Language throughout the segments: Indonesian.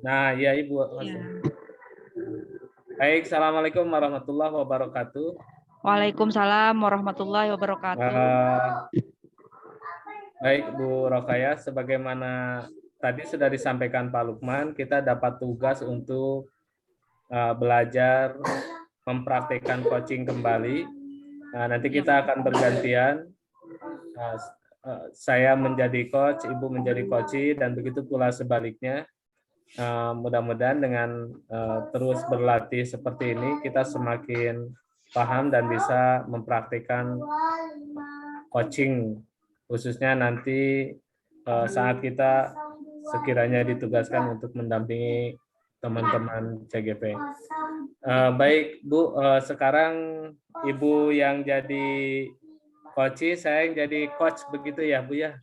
Nah, ya Ibu. Ya. Baik, Assalamualaikum warahmatullahi wabarakatuh. Waalaikumsalam warahmatullahi wabarakatuh. Baik Bu Rokaya, sebagaimana tadi sudah disampaikan Pak Lukman, kita dapat tugas untuk belajar mempraktikkan coaching kembali. Nanti kita akan bergantian. Saya menjadi coach, Ibu menjadi coach, dan begitu pula sebaliknya. Mudah-mudahan dengan terus berlatih seperti ini, kita semakin paham dan bisa mempraktikkan coaching, khususnya nanti saat kita sekiranya ditugaskan untuk mendampingi teman-teman CGP. Baik Bu, sekarang Ibu yang jadi coach, saya yang jadi coach, begitu ya Bu ya?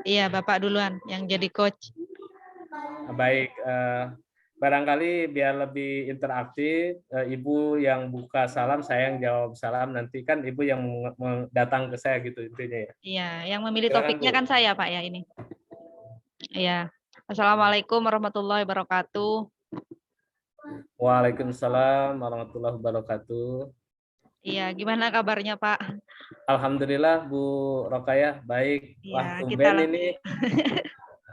Iya Bapak duluan yang jadi coach. Baik, barangkali biar lebih interaktif, Ibu yang buka salam, saya yang jawab salam. Nanti kan Ibu yang datang ke saya gitu intinya ya. Iya, yang memilih Silakan, topiknya Bu. kan saya Pak ya ini. Iya. Assalamualaikum warahmatullahi wabarakatuh. Waalaikumsalam warahmatullahi wabarakatuh. Iya, gimana kabarnya Pak? Alhamdulillah Bu Rokayah, baik. Wah, Iya, kita tumben ini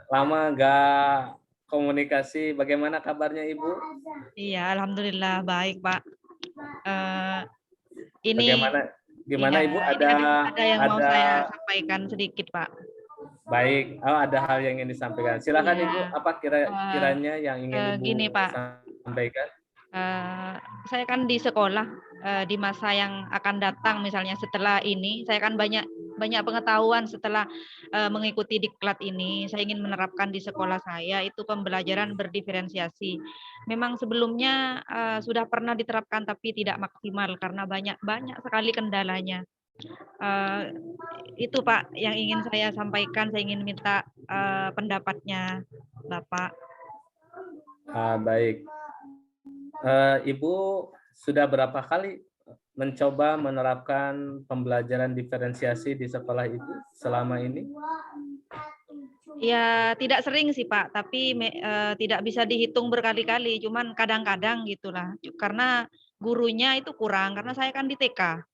lama nggak komunikasi. Bagaimana kabarnya Ibu? Iya, alhamdulillah baik Pak. Gimana Ibu? Ada yang mau saya sampaikan sedikit Pak. Baik, ada hal yang ingin disampaikan. Silakan Ya, Ibu, apa kiranya yang ingin Ibu gini Pak, sampaikan? saya kan di sekolah di masa yang akan datang, misalnya setelah ini, saya kan banyak pengetahuan setelah mengikuti diklat ini. Saya ingin menerapkan di sekolah saya itu pembelajaran berdiferensiasi. Memang sebelumnya sudah pernah diterapkan tapi tidak maksimal karena banyak sekali kendalanya. Itu Pak yang ingin saya sampaikan. Saya ingin minta pendapatnya Bapak. Baik, Ibu sudah berapa kali mencoba menerapkan pembelajaran diferensiasi di sekolah Ibu selama ini? Ya tidak sering sih Pak, tapi tidak bisa dihitung berkali-kali, cuman kadang-kadang gitulah. Karena gurunya itu kurang, karena saya kan di TK.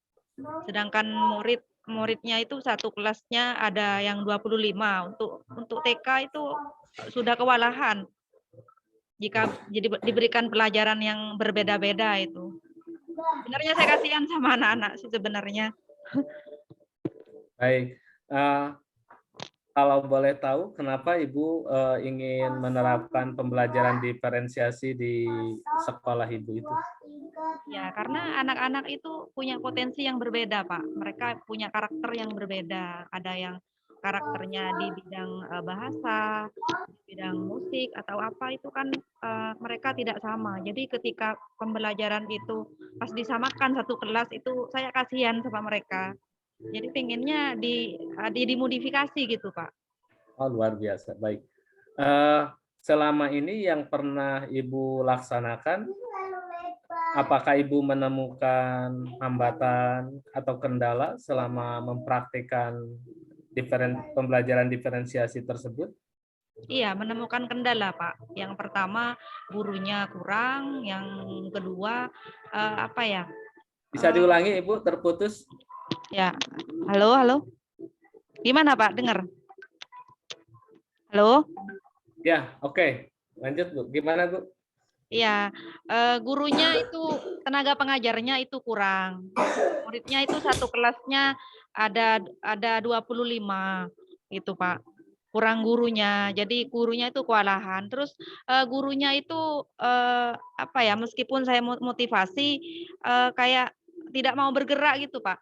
Sedangkan muridnya itu satu kelasnya ada yang 25. Untuk TK itu sudah kewalahan jika diberikan pelajaran yang berbeda-beda itu. Sebenarnya saya kasihan sama anak-anak sih sebenarnya. Baik, kalau boleh tahu kenapa Ibu ingin menerapkan pembelajaran diferensiasi di sekolah Ibu itu? Ya, karena anak-anak itu punya potensi yang berbeda, Pak. Mereka punya karakter yang berbeda. Ada yang karakternya di bidang bahasa, di bidang musik atau apa itu kan mereka tidak sama. Jadi ketika pembelajaran itu pas disamakan satu kelas itu saya kasihan sama mereka. Jadi pengennya dimodifikasi gitu, Pak. Oh, luar biasa. Baik. Selama ini yang pernah Ibu laksanakan, apakah Ibu menemukan hambatan atau kendala selama mempraktikkan pembelajaran diferensiasi tersebut? Iya, menemukan kendala, Pak. Yang pertama gurunya kurang, yang kedua apa ya? Bisa diulangi Ibu, terputus. Ya, halo. Gimana Pak? Dengar? Halo? Ya, oke. Lanjut Bu. Gimana Bu? Iya, gurunya itu tenaga pengajarnya itu kurang. Muridnya itu satu kelasnya ada 25 gitu Pak. Kurang gurunya. Jadi gurunya itu kewalahan. Terus gurunya itu apa ya? Meskipun saya motivasi kayak tidak mau bergerak gitu Pak.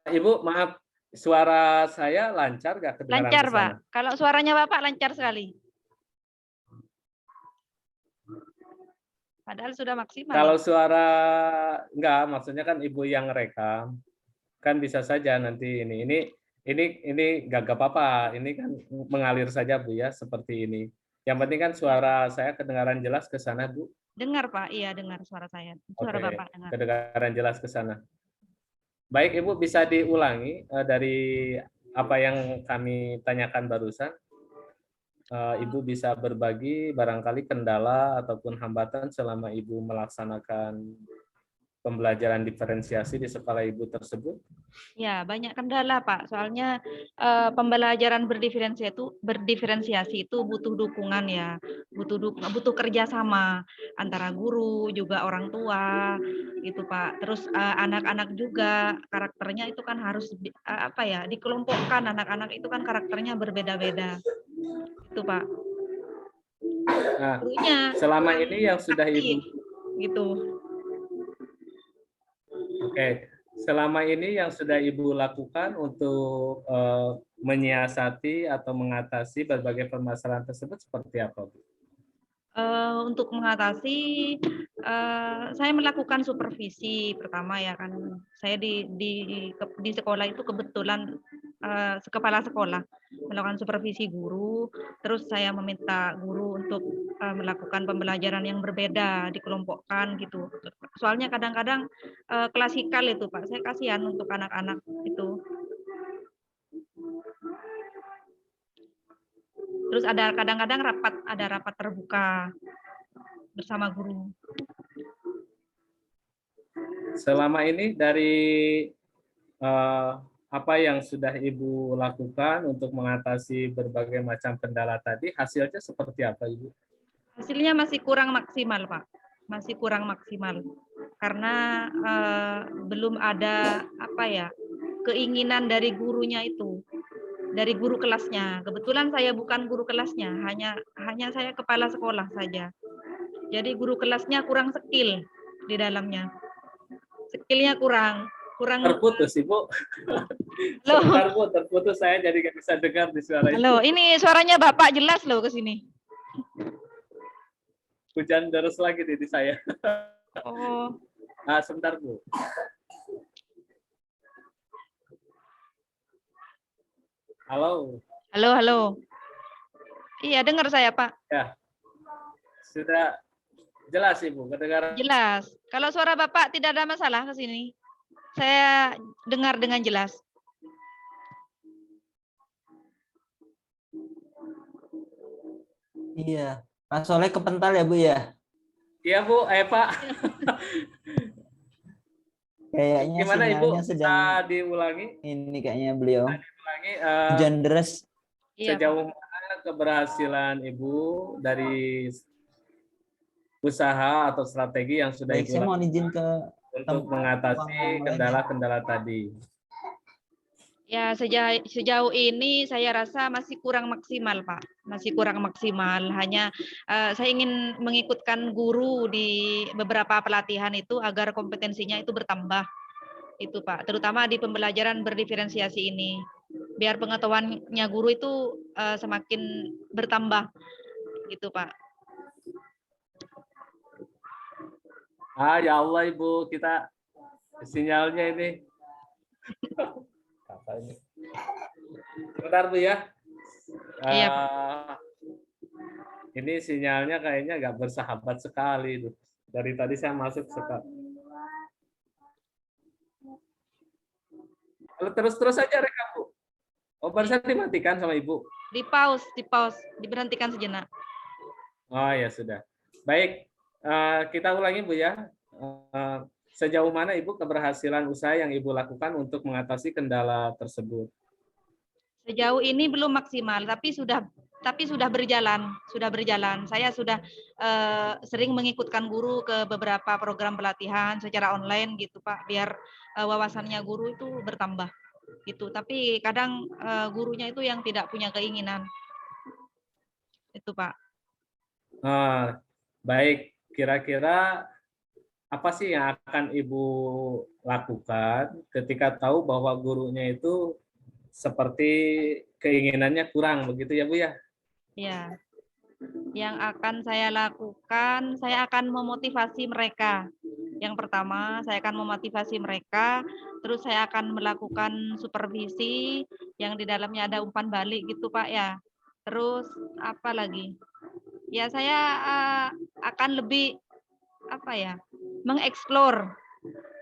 Ibu, maaf, suara saya lancar nggak kedengaran Lancar ke sana? Pak. Kalau suaranya Bapak lancar sekali. Padahal sudah maksimal. Kalau suara enggak, maksudnya kan Ibu yang rekam, kan bisa saja nanti ini nggak apa-apa, ini kan mengalir saja Bu ya, seperti ini. Yang penting kan suara saya kedengaran jelas ke sana Bu. Dengar Pak, iya dengar suara saya. Suara Oke, Bapak dengar. kedengaran jelas ke sana. Baik Ibu, bisa diulangi dari apa yang kami tanyakan barusan, Ibu bisa berbagi barangkali kendala ataupun hambatan selama Ibu melaksanakan pembelajaran diferensiasi di sekolah Ibu tersebut? Ya, banyak kendala, Pak. Soalnya pembelajaran berdiferensiasi itu butuh dukungan ya, butuh kerjasama antara guru juga orang tua, gitu Pak. Terus anak-anak juga karakternya itu kan harus apa ya, dikelompokkan. Anak-anak itu kan karakternya berbeda-beda, itu Pak. Nah, Gurunya selama ini yang sudah Ibu, gitu. oke, selama ini yang sudah Ibu lakukan untuk menyiasati atau mengatasi berbagai permasalahan tersebut seperti apa, Bu? Untuk mengatasi, saya melakukan supervisi pertama ya kan. Saya di sekolah itu kebetulan kepala sekolah melakukan supervisi guru, terus saya meminta guru untuk melakukan pembelajaran yang berbeda, dikelompokkan gitu. Soalnya kadang-kadang klasikal itu Pak, saya kasihan untuk anak-anak itu. Terus ada kadang-kadang ada rapat terbuka bersama guru. Selama ini dari apa yang sudah Ibu lakukan untuk mengatasi berbagai macam kendala tadi, hasilnya seperti apa, Ibu? Hasilnya masih kurang maksimal, Pak. Masih kurang maksimal. Karena belum ada apa ya, keinginan dari gurunya itu, dari guru kelasnya. Kebetulan saya bukan guru kelasnya, hanya saya kepala sekolah saja. Jadi guru kelasnya kurang skill di dalamnya. Skillnya kurang Terputus, Ibu. Sebentar, Bu, terputus, saya jadi nggak bisa dengar di suara Ibu. Halo, ini suaranya Bapak jelas loh ke sini. Hujan deras lagi di saya. Oh. Sebentar, Bu. Halo. Halo. Iya, dengar saya, Pak. Ya. Sudah jelas, Ibu, kedengaran? Jelas. Kalau suara Bapak tidak ada masalah ke sini. Saya dengar dengan jelas. Iya. Mas Soleh kepental ya, Bu ya? Iya, Bu. Pak. Kayaknya Gimana, Ibu? sinyalnya sedang diulangi? ini kayaknya beliau. Diulangi. Hujan deras. Sejauh mana keberhasilan Ibu dari usaha atau strategi yang sudah Baik, Ibu saya mohon lakukan izin ke untuk mengatasi kendala-kendala tadi? Ya, sejauh ini saya rasa masih kurang maksimal, Pak. Masih kurang maksimal. Hanya saya ingin mengikutkan guru di beberapa pelatihan itu agar kompetensinya itu bertambah. Itu, Pak. Terutama di pembelajaran berdiferensiasi ini. Biar pengetahuannya guru itu semakin bertambah. Gitu, Pak. Ya Allah, Ibu, kita sinyalnya ini. Bentar, Bu ya. Iya. Ini sinyalnya kayaknya nggak bersahabat sekali. Dari tadi saya masuk sekali. Terus aja rekam, Bu. Barusan dimatikan sama Ibu? Di pause, diberhentikan sejenak. Oh ya sudah. Baik, kita ulangi, Bu ya. Sejauh mana Ibu keberhasilan usaha yang Ibu lakukan untuk mengatasi kendala tersebut? Sejauh ini belum maksimal, tapi sudah berjalan. Saya sudah sering mengikutkan guru ke beberapa program pelatihan secara online gitu, Pak, biar wawasannya guru itu bertambah. Gitu. Tapi kadang gurunya itu yang tidak punya keinginan. Itu, Pak. Baik, kira-kira apa sih yang akan Ibu lakukan ketika tahu bahwa gurunya itu seperti keinginannya kurang, begitu ya, Bu ya? Ya. Yang akan saya lakukan, saya akan memotivasi mereka. Yang pertama, saya akan memotivasi mereka, terus saya akan melakukan supervisi yang di dalamnya ada umpan balik gitu, Pak ya. Terus apa lagi? Ya, saya akan lebih apa ya? Mengeksplor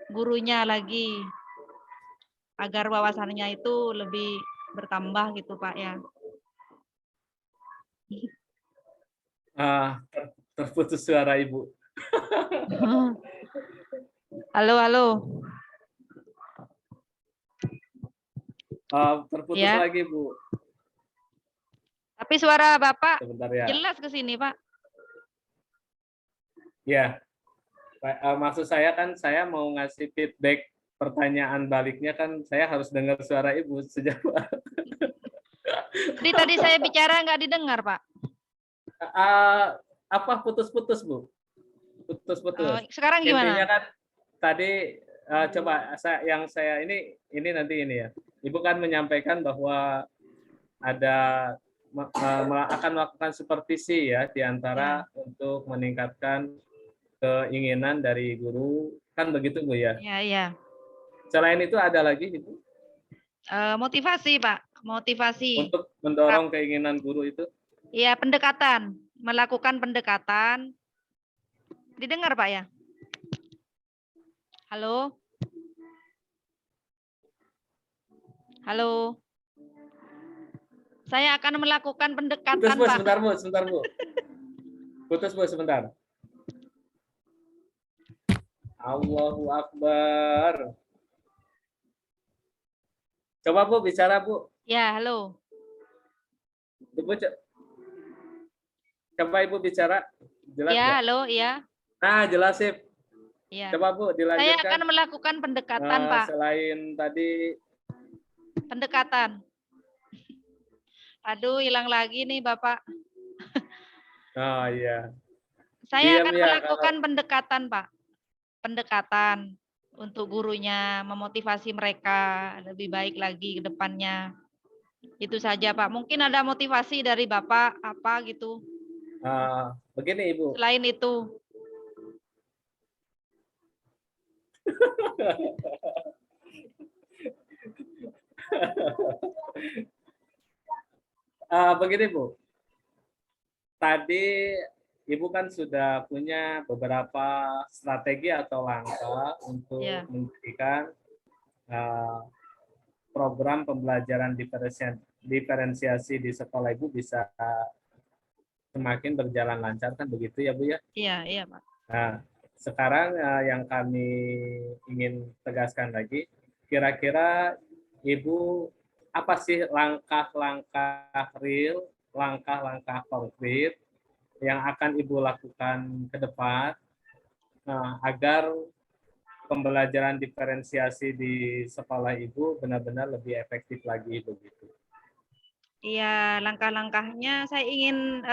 gurunya lagi agar wawasannya itu lebih bertambah gitu Pak ya. Terputus suara Ibu. Halo, halo. Terputus Ya. lagi Bu. Tapi suara Bapak Sebentar ya. jelas ke sini Pak. Ya, maksud saya kan saya mau ngasih feedback pertanyaan baliknya kan saya harus dengar suara Ibu sejak Jadi tadi saya bicara nggak didengar Pak. apa putus-putus Bu? Putus-putus. Sekarang Intinya gimana? kan tadi coba yang saya ini nanti ini ya. Ibu kan menyampaikan bahwa ada akan melakukan supervisi ya di antara untuk meningkatkan keinginan dari guru, kan begitu Bu ya? Iya, iya. Selain itu ada lagi Ibu? Motivasi Pak, motivasi. Untuk mendorong keinginan guru itu? Iya, pendekatan, melakukan pendekatan. Didengar Pak ya? Halo? Halo? Saya akan melakukan pendekatan Putus Bu, Pak. sebentar Bu. Putus Bu, sebentar. Allahu Akbar. Coba Bu bicara Bu. Ya, halo. Ibu coba Ibu bicara. Jelas Ya, nggak? halo, ya. Nah, jelas sih. Ya. Coba Bu dilanjutkan. Saya akan melakukan pendekatan Pak. Selain tadi. Pendekatan. Aduh, hilang lagi nih Bapak. Oh iya. Saya akan melakukan pendekatan Pak. Pendekatan untuk gurunya, memotivasi mereka lebih baik lagi ke depannya. Itu saja Pak. Mungkin ada motivasi dari Bapak apa gitu. Begini Ibu. Selain itu. Begini Bu. Tadi Ibu kan sudah punya beberapa strategi atau langkah untuk menjadikan program pembelajaran diferensiasi di sekolah Ibu bisa semakin berjalan lancar, kan begitu ya Bu ya? Iya, iya Pak. Nah, sekarang yang kami ingin tegaskan lagi, kira-kira Ibu apa sih langkah-langkah real, langkah-langkah konkret yang akan Ibu lakukan ke depan agar pembelajaran diferensiasi di sekolah Ibu benar-benar lebih efektif lagi begitu? Iya, langkah-langkahnya saya ingin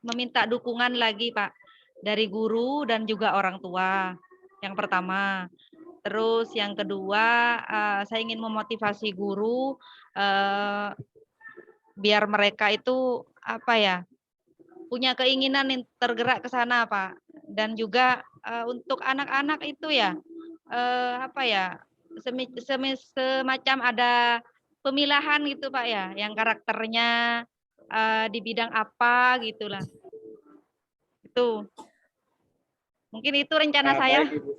meminta dukungan lagi Pak dari guru dan juga orang tua. Yang pertama. Terus yang kedua, saya ingin memotivasi guru biar mereka itu apa ya, punya keinginan yang tergerak ke sana Pak. Dan juga untuk anak-anak itu ya apa ya, semacam ada pemilahan gitu Pak ya, yang karakternya di bidang apa gitulah. Itu. Mungkin itu rencana saya. Baik, Ibu.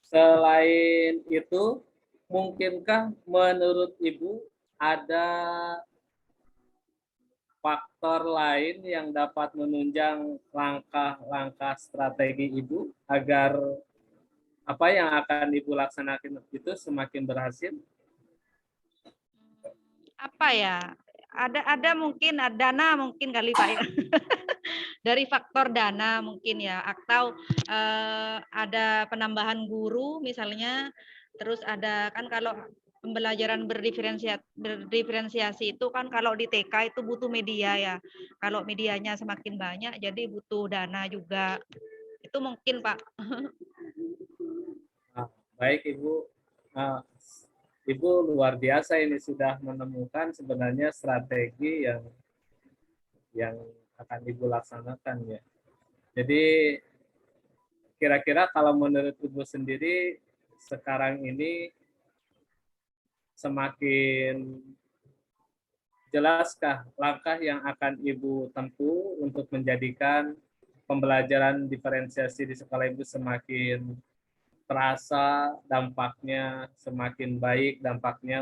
Selain itu, mungkinkah menurut Ibu ada faktor lain yang dapat menunjang langkah-langkah strategi Ibu agar apa yang akan Ibu laksanakan itu semakin berhasil? Apa ya? Ada mungkin dana mungkin kali Pak ya. Dari faktor dana mungkin ya, atau ada penambahan guru misalnya, terus ada kan kalau pembelajaran berdiferensiasi itu kan kalau di TK itu butuh media ya. Kalau medianya semakin banyak jadi butuh dana juga. Itu mungkin Pak. Baik Ibu. Ibu luar biasa ini sudah menemukan sebenarnya strategi yang akan Ibu laksanakan ya. Jadi kira-kira kalau menurut Ibu sendiri sekarang ini semakin jelaskah langkah yang akan Ibu tempuh untuk menjadikan pembelajaran diferensiasi di sekolah Ibu semakin terasa dampaknya semakin baik dampaknya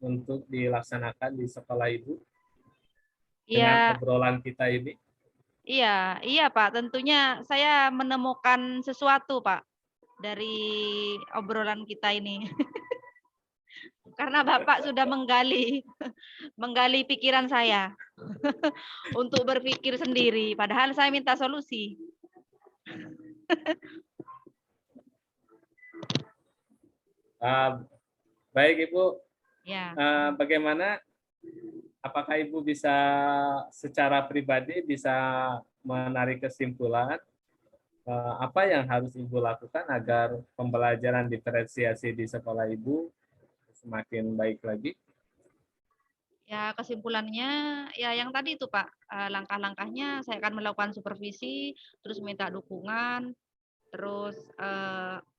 untuk dilaksanakan di sekolah Ibu dengan Iya, obrolan kita ini? iya, iya Pak. Tentunya saya menemukan sesuatu Pak dari obrolan kita ini. Karena Bapak sudah menggali menggali pikiran saya untuk berpikir sendiri. Padahal saya minta solusi. Baik Ibu, Ya, bagaimana? Apakah Ibu bisa secara pribadi bisa menarik kesimpulan apa yang harus Ibu lakukan agar pembelajaran diferensiasi di sekolah Ibu semakin baik lagi? ya kesimpulannya ya yang tadi itu Pak, langkah-langkahnya saya akan melakukan supervisi, terus minta dukungan, terus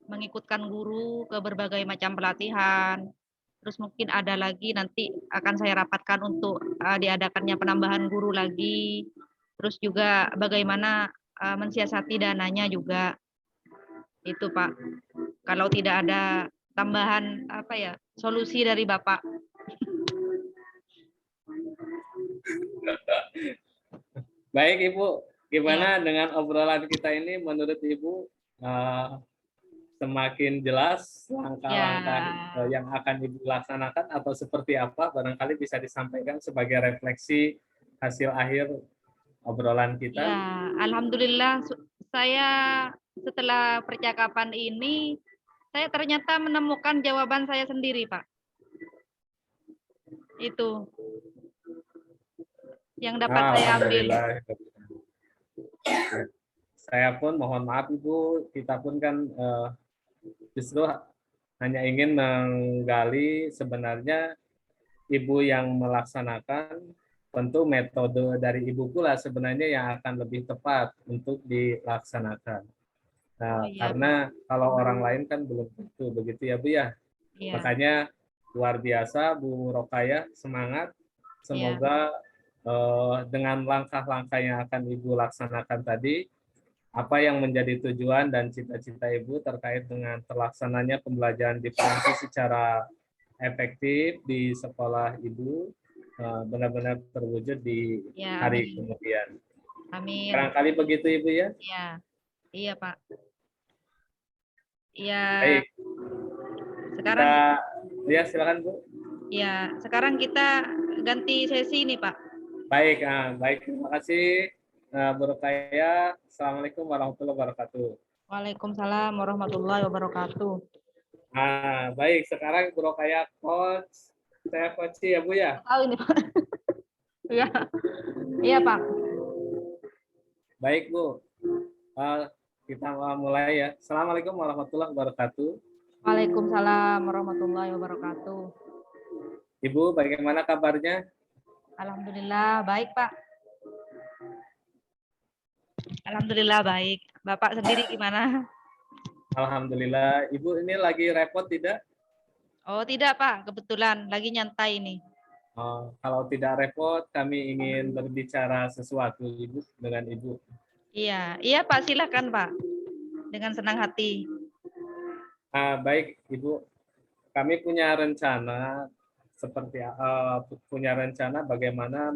mengikutkan guru ke berbagai macam pelatihan. Terus mungkin ada lagi nanti akan saya rapatkan untuk diadakannya penambahan guru lagi. Terus juga bagaimana mensiasati dananya juga. Itu Pak. Kalau tidak ada tambahan apa ya, solusi dari Bapak. Baik Ibu, gimana Iya. dengan obrolan kita ini menurut Ibu semakin jelas langkah-langkah Ya. yang akan Ibu laksanakan atau seperti apa? Barangkali bisa disampaikan sebagai refleksi hasil akhir obrolan kita. Ya, alhamdulillah saya setelah percakapan ini saya ternyata menemukan jawaban saya sendiri, Pak. Itu yang dapat saya ambil. Alhamdulillah. Saya pun mohon maaf Ibu, kita pun kan justru hanya ingin menggali sebenarnya Ibu yang melaksanakan, tentu metode dari Ibu pula sebenarnya yang akan lebih tepat untuk dilaksanakan. Oh Nah, iya, karena Pak. kalau orang lain kan belum tentu begitu ya Bu ya. Iya, Makanya luar biasa Bu Rokaya, semangat. iya. Semoga dengan langkah-langkah yang akan Ibu laksanakan tadi, apa yang menjadi tujuan dan cita-cita Ibu terkait dengan terlaksananya pembelajaran diferensiasi secara efektif di sekolah Ibu benar-benar terwujud di Ya, hari amin. kemudian. Amin. Barangkali begitu Ibu ya. Iya. Iya, Pak. Iya, Baik, sekarang kita ya silakan Bu. ya, sekarang kita ganti sesi nih, Pak. Baik, baik. Terima kasih Bu Rukaya. Assalamualaikum warahmatullahi wabarakatuh. Waalaikumsalam warahmatullahi wabarakatuh. Baik, sekarang Bu Rukaya coach. Saya coach ya Bu ya. Tahu ini, Pak. Iya. Iya, Pak. Baik Bu. Kita mulai ya. Assalamualaikum warahmatullahi wabarakatuh. Waalaikumsalam warahmatullahi wabarakatuh. Ibu, bagaimana kabarnya? Alhamdulillah baik, Pak. Alhamdulillah baik. Bapak sendiri gimana? Alhamdulillah. Ibu ini lagi repot tidak? Oh, tidak, Pak. Kebetulan lagi nyantai ini. Kalau tidak repot, kami ingin berbicara sesuatu Ibu dengan Ibu. Iya, iya Pak, silakan Pak. Dengan senang hati. Baik Ibu, kami punya rencana bagaimana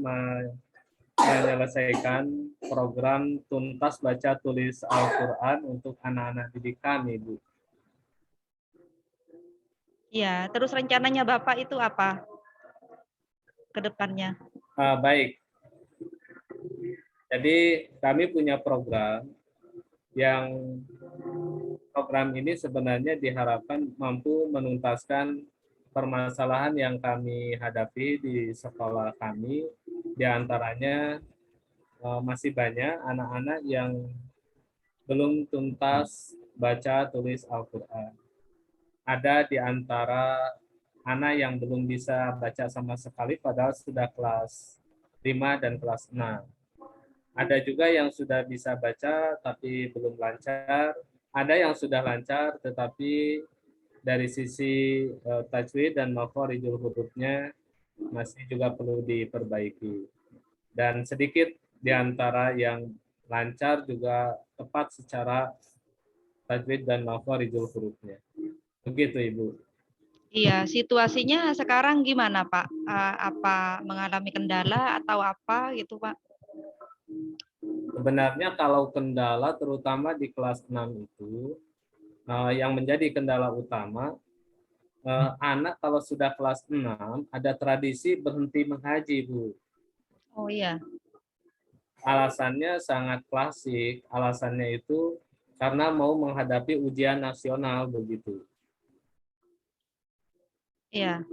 menyelesaikan program tuntas baca tulis Al-Quran untuk anak-anak didik kami, Bu. Iya, terus rencananya Bapak itu apa ke depannya? Baik, jadi kami punya program ini sebenarnya diharapkan mampu menuntaskan permasalahan yang kami hadapi di sekolah kami, diantaranya masih banyak anak-anak yang belum tuntas baca tulis Al-Quran. Ada di antara anak yang belum bisa baca sama sekali padahal sudah kelas 5 dan kelas 6. Ada juga yang sudah bisa baca tapi belum lancar. Ada yang sudah lancar tetapi dari sisi tajwid dan makharijul hurufnya masih juga perlu diperbaiki. Dan sedikit di antara yang lancar juga tepat secara tajwid dan makharijul hurufnya. Begitu Ibu. Iya, situasinya sekarang gimana Pak? Apa mengalami kendala atau apa gitu Pak? Sebenarnya kalau kendala terutama di kelas 6 itu yang menjadi kendala utama anak kalau sudah kelas 6 ada tradisi berhenti mengaji, Bu. Oh iya. Alasannya sangat klasik, alasannya itu karena mau menghadapi ujian nasional begitu. Iya.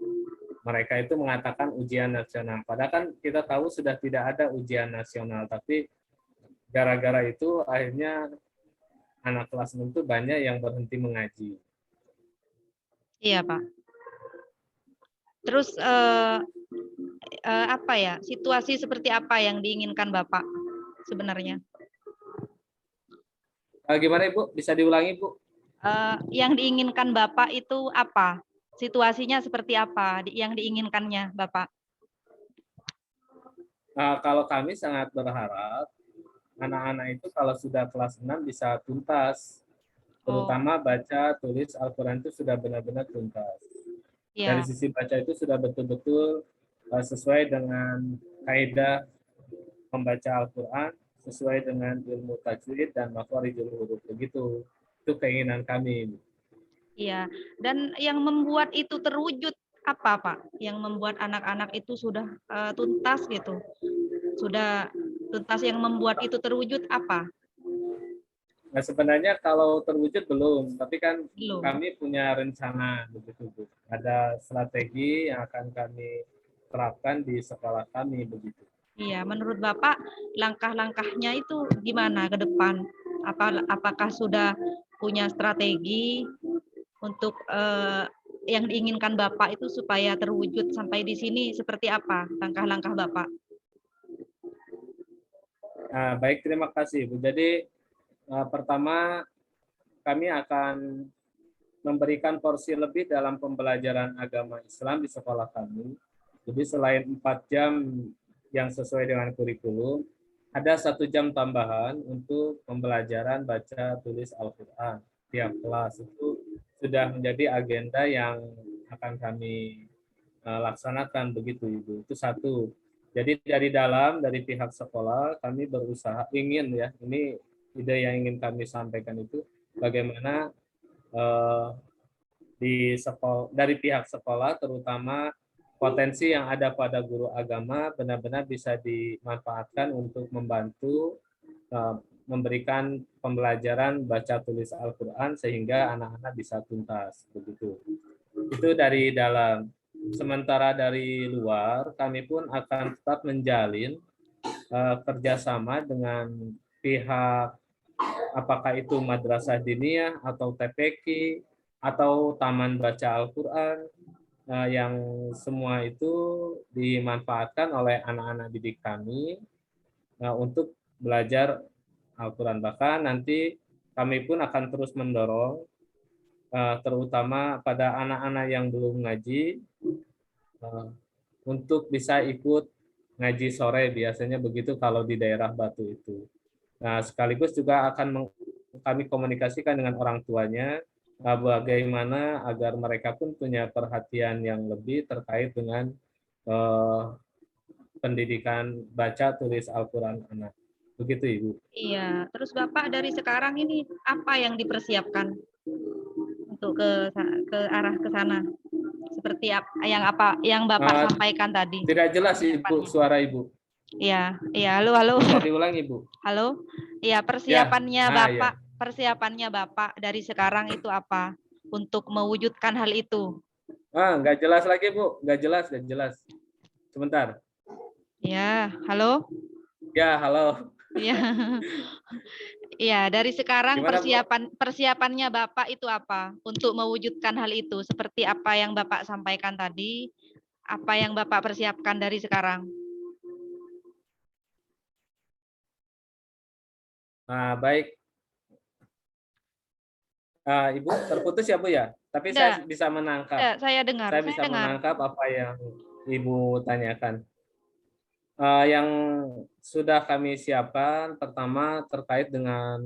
Mereka itu mengatakan ujian nasional. Padahal kan kita tahu sudah tidak ada ujian nasional, tapi gara-gara itu akhirnya anak kelas 6 itu banyak yang berhenti mengaji. Iya, Pak. Terus apa ya? Situasi seperti apa yang diinginkan Bapak sebenarnya? Gimana Ibu? Bisa diulangi, Bu? Yang diinginkan Bapak itu apa? Situasinya seperti apa yang diinginkannya Bapak? Kalau kami sangat berharap anak-anak itu kalau sudah kelas 6 bisa tuntas. Terutama baca, tulis Al-Quran itu sudah benar-benar tuntas. Dari Iya. sisi baca itu sudah betul-betul sesuai dengan kaidah membaca Al-Quran, sesuai dengan ilmu tajwid dan makharijul huruf. Begitu. Itu keinginan kami. Iya, dan yang membuat itu terwujud apa, Pak? Yang membuat anak-anak itu sudah tuntas gitu, sudah tuntas, yang membuat itu terwujud apa? Nah sebenarnya kalau terwujud belum, tapi kan Belum. kami punya rencana begitu Bu. Ada strategi yang akan kami terapkan di sekolah kami begitu. Iya, menurut Bapak langkah-langkahnya itu gimana ke depan? Apakah sudah punya strategi untuk yang diinginkan Bapak itu supaya terwujud sampai di sini, seperti apa langkah-langkah Bapak? Baik, terima kasih Bu. Jadi pertama kami akan memberikan porsi lebih dalam pembelajaran agama Islam di sekolah kami. Jadi selain 4 jam yang sesuai dengan kurikulum, ada 1 jam tambahan untuk pembelajaran baca tulis Al-Quran. Tiap kelas itu sudah menjadi agenda yang akan kami laksanakan begitu Ibu. Itu satu. Jadi dari pihak sekolah kami berusaha ingin ya, ini ide yang ingin kami sampaikan itu bagaimana dari pihak sekolah terutama potensi yang ada pada guru agama benar-benar bisa dimanfaatkan untuk membantu memberikan pembelajaran baca tulis Al-Quran sehingga anak-anak bisa tuntas begitu. Itu dari dalam. Sementara dari luar kami pun akan tetap menjalin kerjasama dengan pihak apakah itu madrasah diniyah atau TPQ atau taman baca Al-Quran yang semua itu dimanfaatkan oleh anak-anak didik kami untuk belajar Al-Quran. Bahkan nanti kami pun akan terus mendorong terutama pada anak-anak yang belum ngaji untuk bisa ikut ngaji sore, biasanya begitu kalau di daerah Batu itu. Nah, sekaligus juga akan kami komunikasikan dengan orang tuanya bagaimana agar mereka pun punya perhatian yang lebih terkait dengan pendidikan baca tulis Al-Quran anak. Begitu Ibu. Iya, terus Bapak dari sekarang ini apa yang dipersiapkan untuk ke arah ke sana? Seperti apa yang Bapak sampaikan tadi? Tidak jelas Ibu, suara Ibu. Iya, halo. Bisa diulang Ibu. Halo. Iya, persiapannya Bapak dari sekarang itu apa untuk mewujudkan hal itu? Nggak jelas lagi Bu, nggak jelas. Sebentar. Ya, halo. Ya, halo. Iya. Iya, dari sekarang Gimana, persiapannya Bapak itu apa untuk mewujudkan hal itu? Seperti apa yang Bapak sampaikan tadi, apa yang Bapak persiapkan dari sekarang? Baik. Ibu terputus ya Bu ya, tapi Enggak, saya bisa menangkap. saya dengar. Saya bisa menangkap apa yang Ibu tanyakan. Yang sudah kami siapkan pertama terkait dengan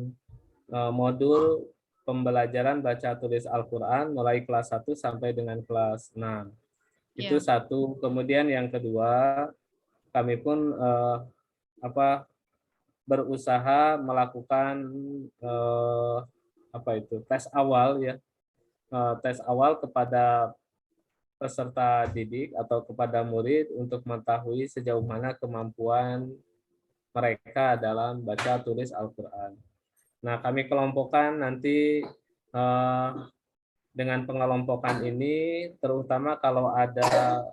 modul pembelajaran baca tulis Al-Quran mulai kelas 1 sampai dengan kelas 6. Itu Ya. satu. Kemudian yang kedua, kami pun berusaha melakukan tes awal ya, tes awal kepada peserta didik atau kepada murid untuk mengetahui sejauh mana kemampuan mereka dalam baca tulis Al-Quran. Nah, kami kelompokkan nanti dengan pengelompokan ini, terutama kalau ada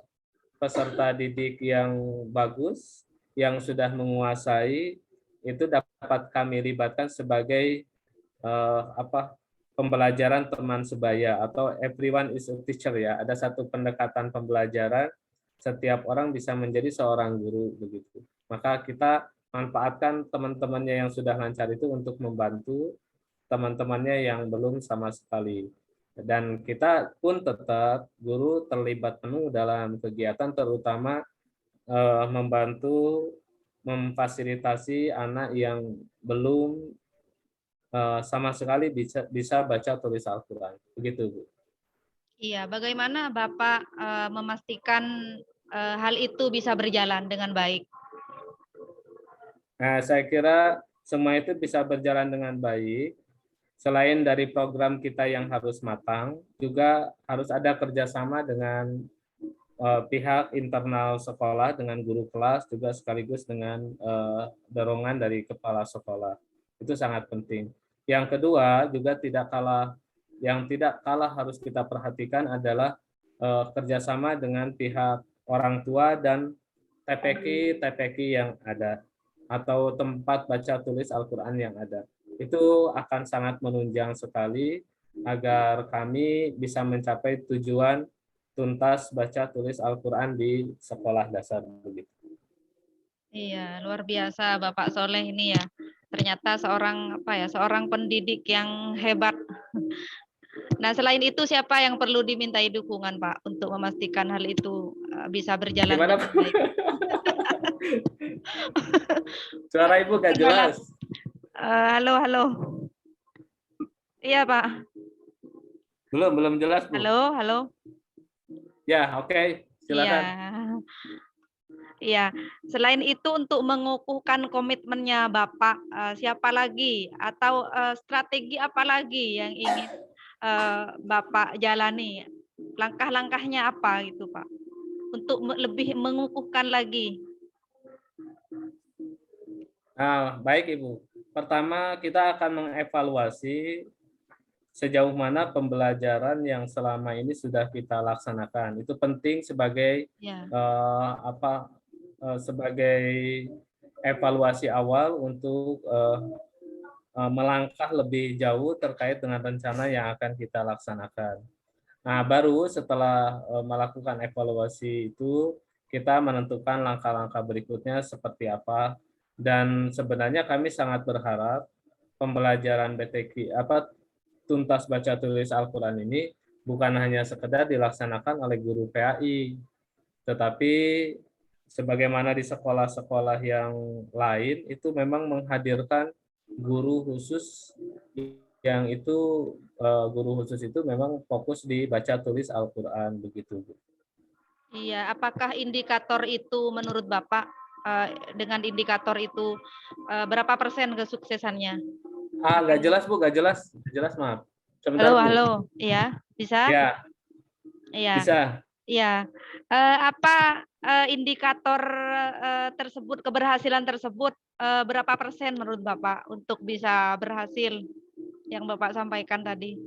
peserta didik yang bagus, yang sudah menguasai, itu dapat kami libatkan sebagai pembelajaran teman sebaya atau everyone is a teacher ya. Ada satu pendekatan pembelajaran, setiap orang bisa menjadi seorang guru begitu. Maka kita manfaatkan teman-temannya yang sudah lancar itu untuk membantu teman-temannya yang belum sama sekali. Dan kita pun tetap guru terlibat penuh dalam kegiatan, terutama membantu memfasilitasi anak yang belum sama sekali bisa baca tulis Al-Quran. Begitu, Bu. Iya, bagaimana Bapak memastikan hal itu bisa berjalan dengan baik? Nah, saya kira semua itu bisa berjalan dengan baik. Selain dari program kita yang harus matang, juga harus ada kerjasama dengan pihak internal sekolah, dengan guru kelas, juga sekaligus dengan dorongan dari kepala sekolah. Itu sangat penting. Yang kedua, juga yang tidak kalah harus kita perhatikan adalah kerjasama dengan pihak orang tua dan TPQ yang ada, atau tempat baca tulis Al-Quran yang ada. Itu akan sangat menunjang sekali agar kami bisa mencapai tujuan tuntas baca tulis Al-Quran di sekolah dasar begitu. Iya, luar biasa Bapak Soleh ini ya. Ternyata seorang pendidik yang hebat. Nah, selain itu siapa yang perlu dimintai dukungan Pak untuk memastikan hal itu bisa berjalan Gimana, dengan Bu? baik? Suara Ibu gak jelas. Halo, halo. Iya Pak. Belum jelas, Bu. Halo, halo. Ya, oke. Silakan. Iya. Selain itu untuk mengukuhkan komitmennya Bapak, siapa lagi atau strategi apa lagi yang ingin Bapak jalani? Langkah-langkahnya apa gitu, Pak? Untuk lebih mengukuhkan lagi. Nah, baik Ibu. Pertama, kita akan mengevaluasi sejauh mana pembelajaran yang selama ini sudah kita laksanakan. Itu penting sebagai Ya. sebagai evaluasi awal untuk melangkah lebih jauh terkait dengan rencana yang akan kita laksanakan. Nah, baru setelah melakukan evaluasi itu, kita menentukan langkah-langkah berikutnya seperti apa. Dan sebenarnya kami sangat berharap pembelajaran BTQ tuntas baca tulis Al-Quran ini bukan hanya sekedar dilaksanakan oleh guru PAI, tetapi sebagaimana di sekolah-sekolah yang lain itu memang menghadirkan guru khusus yang itu guru khusus itu memang fokus di baca tulis Al-Quran begitu, Bu. Iya, apakah indikator itu menurut Bapak dengan indikator itu berapa persen kesuksesannya? Nggak jelas, Bu, nggak jelas, maaf. Sebentar, Halo, Bu. halo, iya, bisa? Ya, Iya. bisa. Iya. Apa indikator tersebut, keberhasilan tersebut berapa persen menurut Bapak untuk bisa berhasil yang Bapak sampaikan tadi?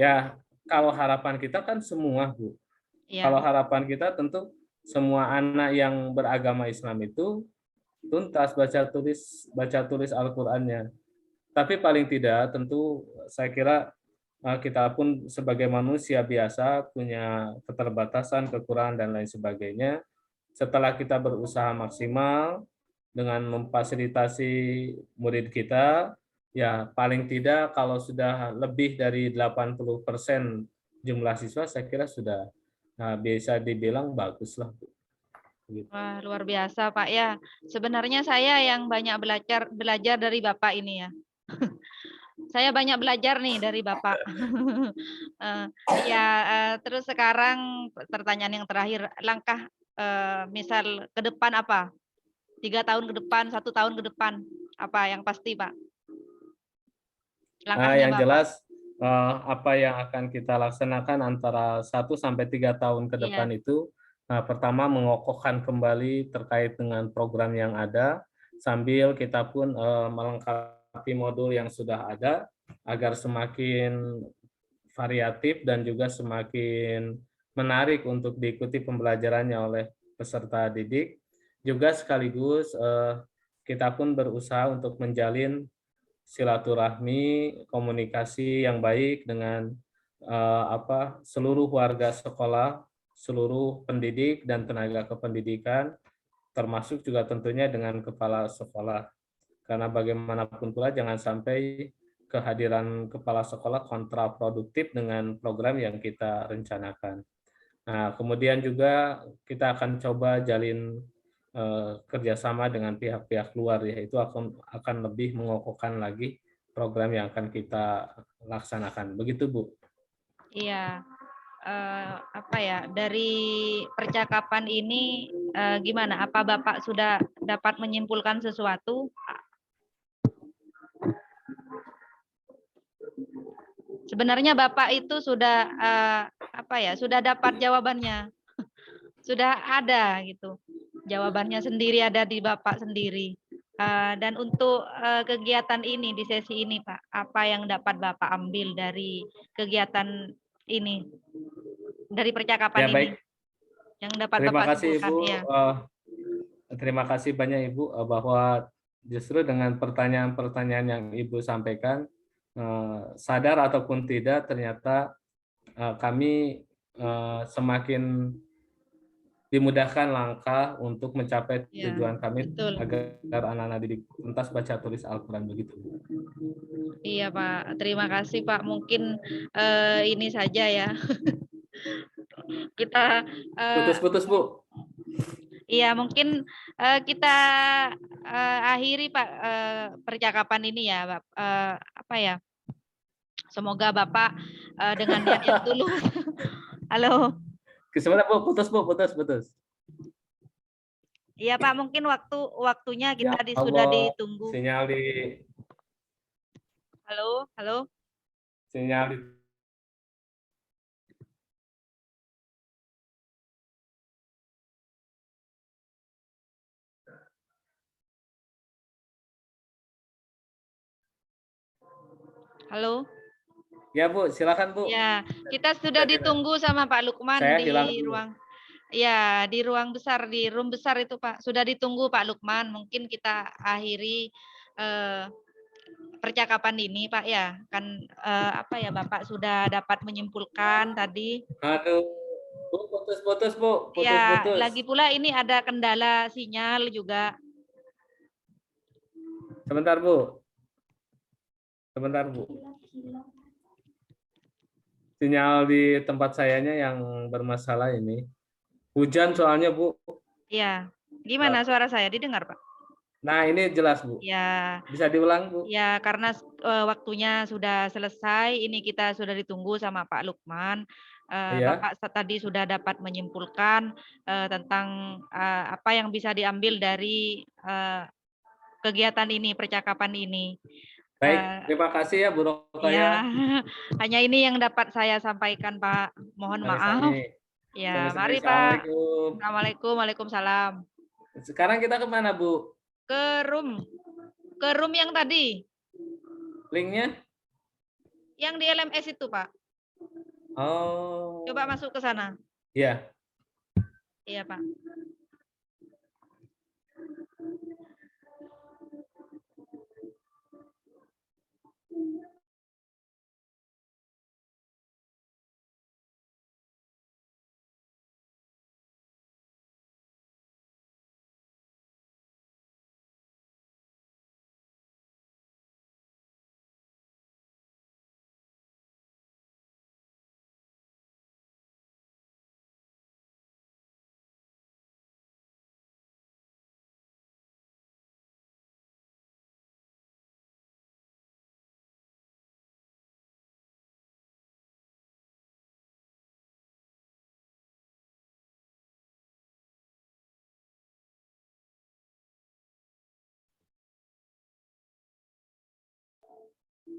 Ya, kalau harapan kita kan semua, Bu. Ya. Kalau harapan kita tentu semua anak yang beragama Islam itu tuntas baca tulis Al-Qur'annya. Tapi paling tidak tentu saya kira kita pun sebagai manusia biasa punya keterbatasan, kekurangan dan lain sebagainya. Setelah kita berusaha maksimal dengan memfasilitasi murid kita, ya paling tidak kalau sudah lebih dari 80% jumlah siswa saya kira sudah bisa dibilang bagus lah. Gitu. Wah, luar biasa Pak ya. Sebenarnya saya yang banyak belajar dari Bapak ini ya. Saya banyak belajar nih dari Bapak. Eh, Iya, terus sekarang pertanyaan yang terakhir, langkah misal ke depan apa? 3 tahun ke depan, 1 tahun ke depan, apa yang pasti, Pak? Langkahnya Yang Bapak. jelas apa yang akan kita laksanakan antara 1 sampai 3 tahun ke depan Iya, itu pertama mengokohkan kembali terkait dengan program yang ada sambil kita pun melengkapi modul yang sudah ada agar semakin variatif dan juga semakin menarik untuk diikuti pembelajarannya oleh peserta didik. Juga sekaligus kita pun berusaha untuk menjalin silaturahmi, komunikasi yang baik dengan seluruh warga sekolah, seluruh pendidik dan tenaga kependidikan, termasuk juga tentunya dengan kepala sekolah. Karena bagaimanapun pula jangan sampai kehadiran kepala sekolah kontraproduktif dengan program yang kita rencanakan. Nah, kemudian juga kita akan coba jalin kerjasama dengan pihak-pihak luar, yaitu akan lebih mengokohkan lagi program yang akan kita laksanakan. Begitu, Bu. iya. Apa ya, dari percakapan ini gimana? Apa Bapak sudah dapat menyimpulkan sesuatu? Sebenarnya Bapak itu sudah apa ya? Sudah dapat jawabannya, sudah ada gitu. Jawabannya sendiri ada di Bapak sendiri. Dan untuk kegiatan ini di sesi ini, Pak, apa yang dapat Bapak ambil dari kegiatan ini, dari percakapan Ya, ini, baik. yang dapat Terima Bapak kasih, simpulkan? Ibu. Iya. Terima kasih banyak, Ibu, bahwa justru dengan pertanyaan-pertanyaan yang Ibu sampaikan, sadar ataupun tidak, ternyata kami semakin dimudahkan langkah untuk mencapai Iya, tujuan kami betul. agar anak-anak didik tuntas baca tulis Al-Quran begitu. Iya, Pak. Terima kasih, Pak. Mungkin ini saja ya. Kita Putus-putus, Bu. iya, mungkin kita akhiri, Pak, percakapan ini ya, Pak. Apa ya? Semoga Bapak dengan niat yang tulus. Halo. Sebentar, Bu. Putus, Bu. Putus. Iya, Pak. Mungkin waktunya Ya kita sudah Allah, ditunggu. sinyal di Halo. sinyal di Halo. Ya, Bu, silakan, Bu. Ya, kita sudah ditunggu sama Pak Lukman Saya hilang di dulu. ruang. Ya, di ruang besar, di room besar itu, Pak. Sudah ditunggu Pak Lukman. Mungkin kita akhiri percakapan ini, Pak ya. Kan apa ya, Bapak sudah dapat menyimpulkan tadi. Aduh, Bu, putus-putus, Bu. Ya, Putus-putus. lagi pula ini ada kendala sinyal juga. Sebentar, Bu. Sebentar, Bu. Sinyal di tempat sayanya yang bermasalah ini. Hujan soalnya, Bu. Ya, gimana suara saya? Didengar, Pak? Nah, ini jelas, Bu. Ya, Bisa diulang, Bu? ya karena waktunya sudah selesai. Ini kita sudah ditunggu sama Pak Lukman. Iya. Bapak tadi sudah dapat menyimpulkan tentang apa yang bisa diambil dari kegiatan ini, percakapan ini. Baik, terima kasih ya, Bu Ya, Rokaya. hanya ini yang dapat saya sampaikan, Pak. Mohon maaf. Sami-sami. Ya, Sami-sami. mari, Pak. Assalamualaikum. Assalamualaikum, waalaikumsalam. Sekarang kita kemana, Bu? Ke room, ke room yang tadi, Linknya? yang di LMS itu, Pak. Oh, Coba masuk ke sana. iya. Iya, Pak.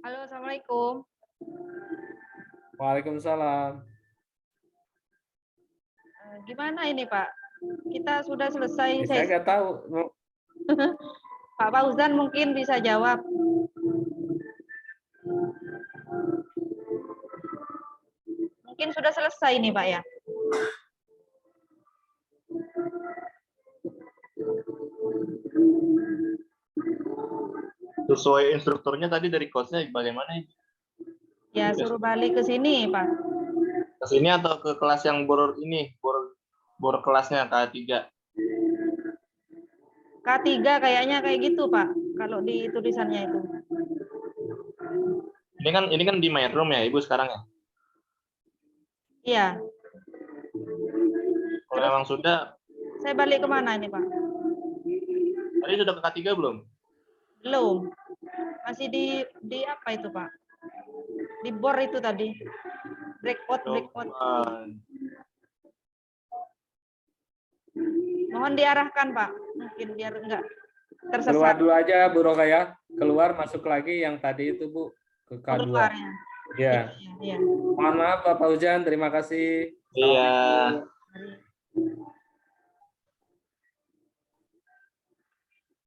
Halo, Assalamualaikum. Waalaikumsalam. Gimana ini Pak? Kita sudah selesai Saya sesi. nggak tahu. Pak Fauzan mungkin bisa jawab. Mungkin sudah selesai nih Pak ya. Sesuai instrukturnya tadi dari coachnya bagaimana? Ya suruh balik ke sini Pak. Ke sini atau ke kelas yang bor ini, bor kelasnya K3? K3 kayaknya kayak gitu Pak. Kalau di tulisannya itu. Ini kan di my room ya Ibu sekarang ya? Iya. Kalau Terus memang sudah, saya balik kemana ini Pak? tadi sudah ke K3 belum? Belum. Masih di apa itu Pak? Di bor itu tadi. Breakout. Mohon diarahkan Pak. Mungkin biar enggak Keluar tersesat. dulu aja Bu Roka ya. Keluar masuk lagi yang tadi itu Bu ke K2. Keluar ya. Ya. Iya. Mohon maaf Pak Fauzan, terima kasih. Iya. Assalamualaikum. Mari.